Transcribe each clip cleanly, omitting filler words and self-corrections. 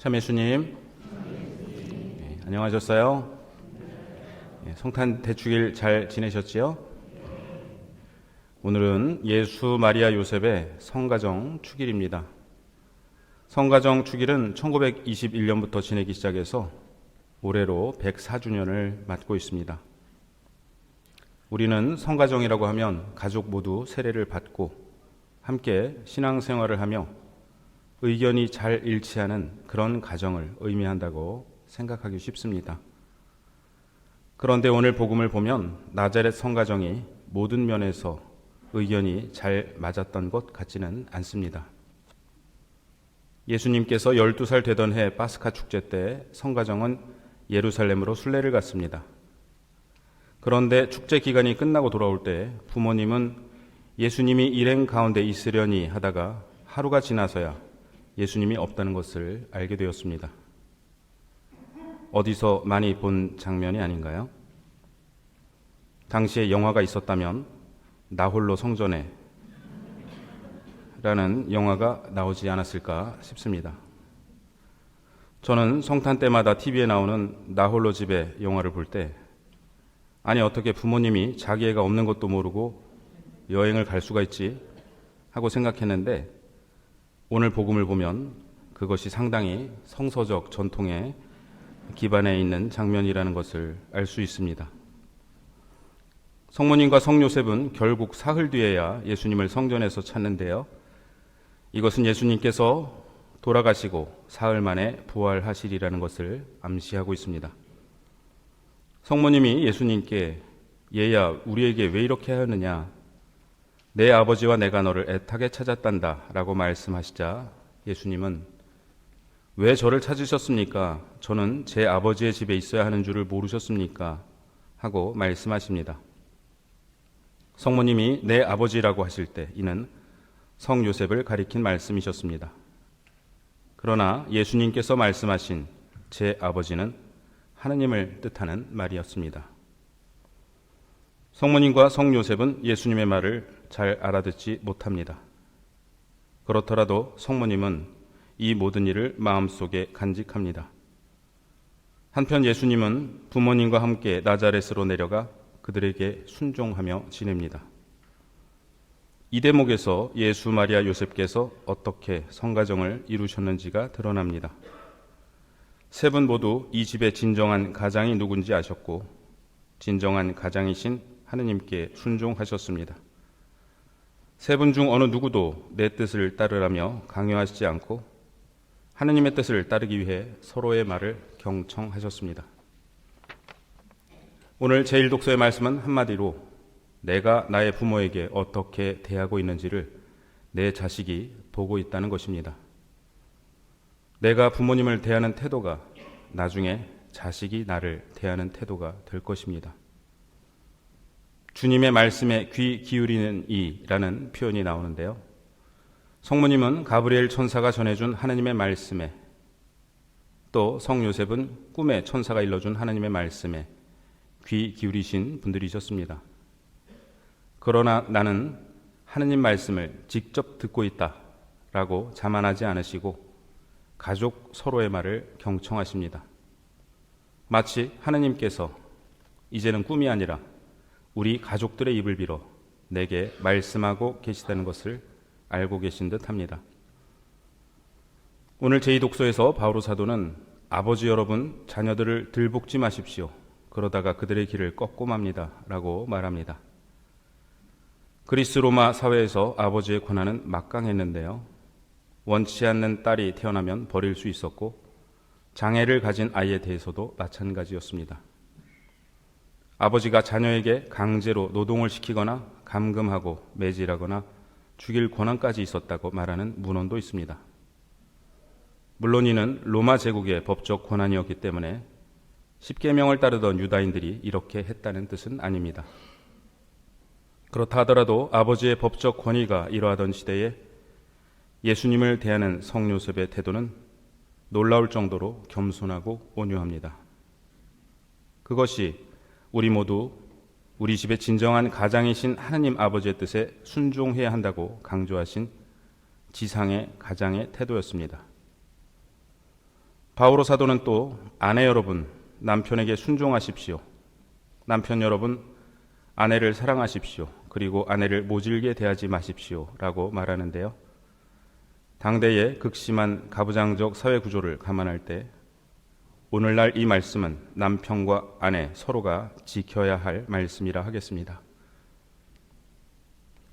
참 예수님, 안녕하셨어요? 성탄 대축일 잘 지내셨지요? 오늘은 예수 마리아 요셉의 성가정 축일입니다. 성가정 축일은 1921년부터 지내기 시작해서 올해로 104주년을 맞고 있습니다. 우리는 성가정이라고 하면 가족 모두 세례를 받고 함께 신앙생활을 하며 의견이 잘 일치하는 그런 가정을 의미한다고 생각하기 쉽습니다. 그런데 오늘 복음을 보면 나자렛 성가정이 모든 면에서 의견이 잘 맞았던 것 같지는 않습니다. 예수님께서 12살 되던 해 파스카 축제 때 성가정은 예루살렘으로 순례를 갔습니다. 그런데 축제 기간이 끝나고 돌아올 때 부모님은 예수님이 일행 가운데 있으려니 하다가 하루가 지나서야 예수님이 없다는 것을 알게 되었습니다. 어디서 많이 본 장면이 아닌가요? 당시에 영화가 있었다면 나 홀로 성전에 라는 영화가 나오지 않았을까 싶습니다. 저는 성탄 때마다 TV에 나오는 나 홀로 집에 영화를 볼 때 아니 어떻게 부모님이 자기 애가 없는 것도 모르고 여행을 갈 수가 있지 하고 생각했는데 오늘 복음을 보면 그것이 상당히 성서적 전통에 기반해 있는 장면이라는 것을 알 수 있습니다. 성모님과 성요셉은 결국 사흘 뒤에야 예수님을 성전에서 찾는데요. 이것은 예수님께서 돌아가시고 사흘 만에 부활하시리라는 것을 암시하고 있습니다. 성모님이 예수님께 얘야 우리에게 왜 이렇게 하느냐 내 아버지와 내가 너를 애타게 찾았단다 라고 말씀하시자 예수님은 왜 저를 찾으셨습니까? 저는 제 아버지의 집에 있어야 하는 줄을 모르셨습니까? 하고 말씀하십니다. 성모님이 내 아버지라고 하실 때 이는 성 요셉을 가리킨 말씀이셨습니다. 그러나 예수님께서 말씀하신 제 아버지는 하느님을 뜻하는 말이었습니다. 성모님과 성 요셉은 예수님의 말을 잘 알아듣지 못합니다. 그렇더라도 성모님은 이 모든 일을 마음속에 간직합니다. 한편 예수님은 부모님과 함께 나자렛으로 내려가 그들에게 순종하며 지냅니다. 이 대목에서 예수 마리아 요셉께서 어떻게 성가정을 이루셨는지가 드러납니다. 세 분 모두 이 집의 진정한 가장이 누군지 아셨고 진정한 가장이신 하느님께 순종하셨습니다. 세 분 중 어느 누구도 내 뜻을 따르라며 강요하시지 않고 하느님의 뜻을 따르기 위해 서로의 말을 경청하셨습니다. 오늘 제1독서의 말씀은 한마디로 내가 나의 부모에게 어떻게 대하고 있는지를 내 자식이 보고 있다는 것입니다. 내가 부모님을 대하는 태도가 나중에 자식이 나를 대하는 태도가 될 것입니다. 주님의 말씀에 귀 기울이는 이라는 표현이 나오는데요. 성모님은 가브리엘 천사가 전해준 하나님의 말씀에 또 성 요셉은 꿈에 천사가 일러준 하나님의 말씀에 귀 기울이신 분들이셨습니다. 그러나 나는 하나님 말씀을 직접 듣고 있다라고 자만하지 않으시고 가족 서로의 말을 경청하십니다. 마치 하나님께서 이제는 꿈이 아니라 우리 가족들의 입을 빌어 내게 말씀하고 계시다는 것을 알고 계신 듯 합니다. 오늘 제2독서에서 바오로 사도는 아버지 여러분 자녀들을 들볶지 마십시오. 그러다가 그들의 길을 꺾고 맙니다. 라고 말합니다. 그리스 로마 사회에서 아버지의 권한은 막강했는데요. 원치 않는 딸이 태어나면 버릴 수 있었고 장애를 가진 아이에 대해서도 마찬가지였습니다. 아버지가 자녀에게 강제로 노동을 시키거나 감금하고 매질하거나 죽일 권한까지 있었다고 말하는 문헌도 있습니다. 물론 이는 로마 제국의 법적 권한이었기 때문에 십계명을 따르던 유다인들이 이렇게 했다는 뜻은 아닙니다. 그렇다 하더라도 아버지의 법적 권위가 이러하던 시대에 예수님을 대하는 성 요셉의 태도는 놀라울 정도로 겸손하고 온유합니다. 그것이 우리 모두 우리 집의 진정한 가장이신 하느님 아버지의 뜻에 순종해야 한다고 강조하신 지상의 가장의 태도였습니다. 바오로 사도는 또 아내 여러분, 남편에게 순종하십시오. 남편 여러분, 아내를 사랑하십시오. 그리고 아내를 모질게 대하지 마십시오. 라고 말하는데요. 당대의 극심한 가부장적 사회 구조를 감안할 때 오늘날 이 말씀은 남편과 아내 서로가 지켜야 할 말씀이라 하겠습니다.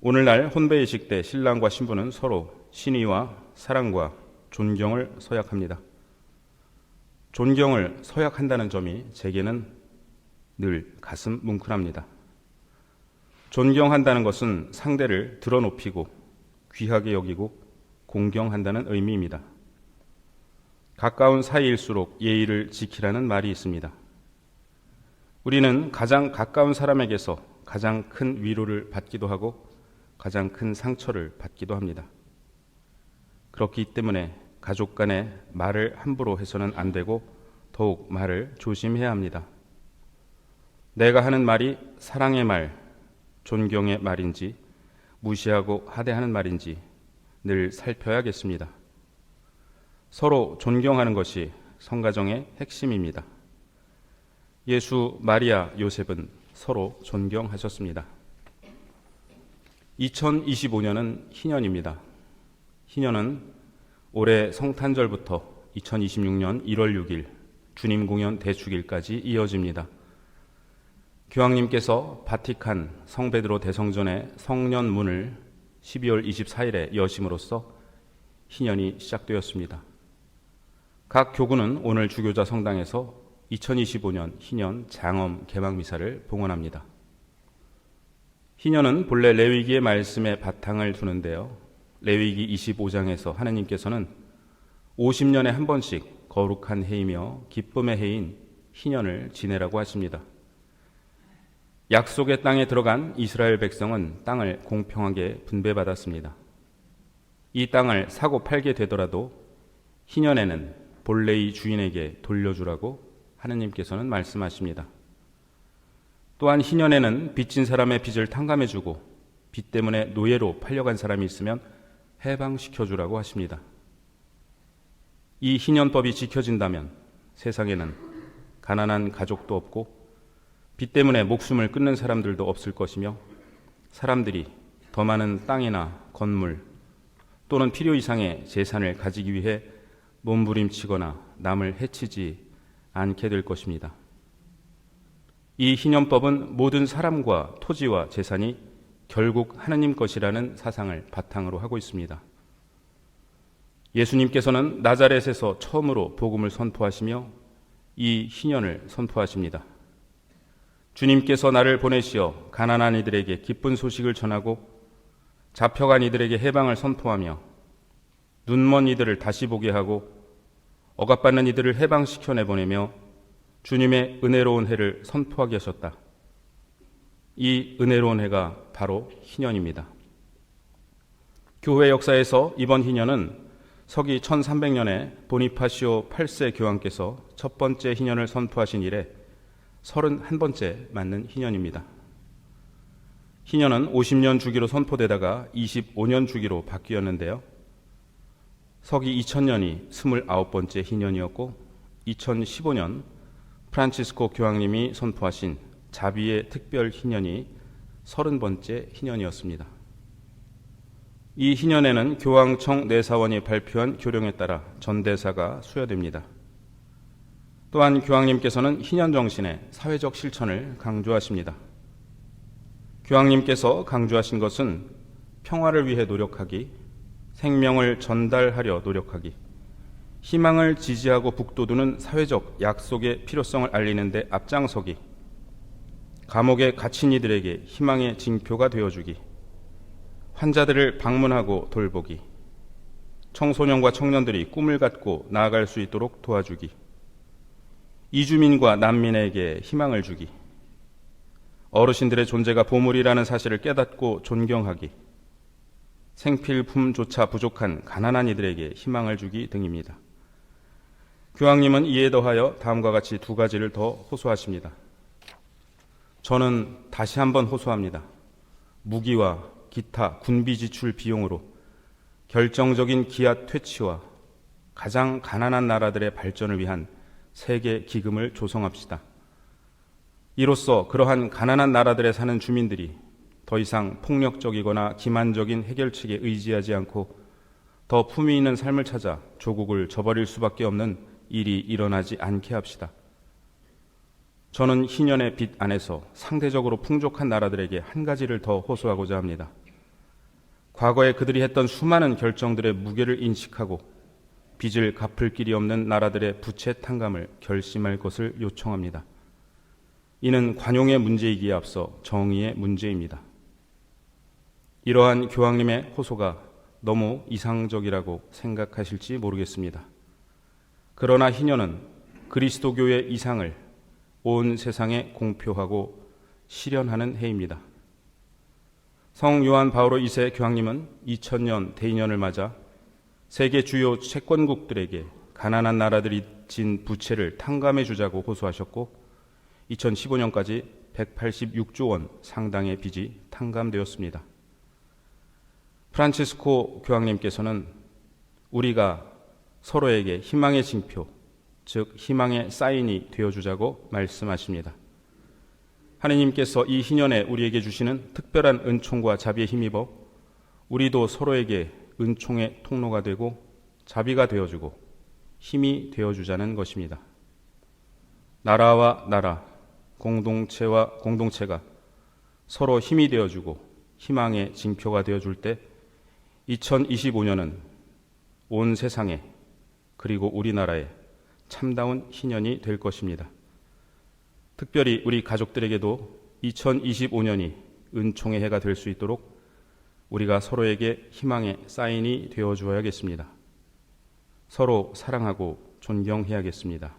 오늘날 혼배의식 때 신랑과 신부는 서로 신의와 사랑과 존경을 서약합니다. 존경을 서약한다는 점이 제게는 늘 가슴 뭉클합니다. 존경한다는 것은 상대를 드러높이고 귀하게 여기고 공경한다는 의미입니다. 가까운 사이일수록 예의를 지키라는 말이 있습니다. 우리는 가장 가까운 사람에게서 가장 큰 위로를 받기도 하고 가장 큰 상처를 받기도 합니다. 그렇기 때문에 가족 간에 말을 함부로 해서는 안 되고 더욱 말을 조심해야 합니다. 내가 하는 말이 사랑의 말, 존경의 말인지 무시하고 하대하는 말인지 늘 살펴야겠습니다. 서로 존경하는 것이 성가정의 핵심입니다. 예수, 마리아, 요셉은 서로 존경하셨습니다. 2025년은 희년입니다. 희년은 올해 성탄절부터 2026년 1월 6일 주님 공연 대축일까지 이어집니다. 교황님께서 바티칸 성베드로 대성전의 성년문을 12월 24일에 여심으로써 희년이 시작되었습니다. 각 교구는 오늘 주교자 성당에서 2025년 희년 장엄 개막 미사를 봉헌합니다. 희년은 본래 레위기의 말씀에 바탕을 두는데요. 레위기 25장에서 하느님께서는 50년에 한 번씩 거룩한 해이며 기쁨의 해인 희년을 지내라고 하십니다. 약속의 땅에 들어간 이스라엘 백성은 땅을 공평하게 분배받았습니다. 이 땅을 사고 팔게 되더라도 희년에는 본래의 주인에게 돌려주라고 하느님께서는 말씀하십니다. 또한 희년에는 빚진 사람의 빚을 탕감해주고 빚 때문에 노예로 팔려간 사람이 있으면 해방시켜주라고 하십니다. 이 희년법이 지켜진다면 세상에는 가난한 가족도 없고 빚 때문에 목숨을 끊는 사람들도 없을 것이며 사람들이 더 많은 땅이나 건물 또는 필요 이상의 재산을 가지기 위해 몸부림치거나 남을 해치지 않게 될 것입니다. 이 희년법은 모든 사람과 토지와 재산이 결국 하느님 것이라는 사상을 바탕으로 하고 있습니다. 예수님께서는 나자렛에서 처음으로 복음을 선포하시며 이 희년을 선포하십니다. 주님께서 나를 보내시어 가난한 이들에게 기쁜 소식을 전하고 잡혀간 이들에게 해방을 선포하며 눈먼 이들을 다시 보게 하고 억압받는 이들을 해방시켜 내보내며 주님의 은혜로운 해를 선포하게 하셨다. 이 은혜로운 해가 바로 희년입니다. 교회 역사에서 이번 희년은 서기 1300년에 보니파시오 8세 교황께서 첫 번째 희년을 선포하신 이래 31번째 맞는 희년입니다. 희년은 50년 주기로 선포되다가 25년 주기로 바뀌었는데요. 서기 2000년이 29번째 희년이었고 2015년 프란치스코 교황님이 선포하신 자비의 특별 희년이 30번째 희년이었습니다. 이 희년에는 교황청 내사원이 발표한 교령에 따라 전대사가 수여됩니다. 또한 교황님께서는 희년 정신의 사회적 실천을 강조하십니다. 교황님께서 강조하신 것은 평화를 위해 노력하기, 생명을 전달하려 노력하기, 희망을 지지하고 북돋우는 사회적 약속의 필요성을 알리는 데 앞장서기, 감옥에 갇힌 이들에게 희망의 징표가 되어주기, 환자들을 방문하고 돌보기, 청소년과 청년들이 꿈을 갖고 나아갈 수 있도록 도와주기, 이주민과 난민에게 희망을 주기, 어르신들의 존재가 보물이라는 사실을 깨닫고 존경하기, 생필품조차 부족한 가난한 이들에게 희망을 주기 등입니다. 교황님은 이에 더하여 다음과 같이 두 가지를 더 호소하십니다. 저는 다시 한번 호소합니다. 무기와 기타 군비 지출 비용으로 결정적인 기앗 퇴치와 가장 가난한 나라들의 발전을 위한 세계 기금을 조성합시다. 이로써 그러한 가난한 나라들에 사는 주민들이 더 이상 폭력적이거나 기만적인 해결책에 의지하지 않고 더 품위 있는 삶을 찾아 조국을 저버릴 수밖에 없는 일이 일어나지 않게 합시다. 저는 희년의 빛 안에서 상대적으로 풍족한 나라들에게 한 가지를 더 호소하고자 합니다. 과거에 그들이 했던 수많은 결정들의 무게를 인식하고 빚을 갚을 길이 없는 나라들의 부채 탕감을 결심할 것을 요청합니다. 이는 관용의 문제이기에 앞서 정의의 문제입니다. 이러한 교황님의 호소가 너무 이상적이라고 생각하실지 모르겠습니다. 그러나 희년은 그리스도교의 이상을 온 세상에 공표하고 실현하는 해입니다. 성 요한 바오로 2세 교황님은 2000년 대인연을 맞아 세계 주요 채권국들에게 가난한 나라들이 진 부채를 탕감해 주자고 호소하셨고 2015년까지 186조 원 상당의 빚이 탕감되었습니다. 프란치스코 교황님께서는 우리가 서로에게 희망의 징표, 즉 희망의 사인이 되어주자고 말씀하십니다. 하느님께서 이 희년에 우리에게 주시는 특별한 은총과 자비에 힘입어 우리도 서로에게 은총의 통로가 되고 자비가 되어주고 힘이 되어주자는 것입니다. 나라와 나라, 공동체와 공동체가 서로 힘이 되어주고 희망의 징표가 되어줄 때 2025년은 온 세상에 그리고 우리나라에 참다운 희년이 될 것입니다. 특별히 우리 가족들에게도 2025년이 은총의 해가 될 수 있도록 우리가 서로에게 희망의 사인이 되어 주어야겠습니다. 서로 사랑하고 존경해야겠습니다.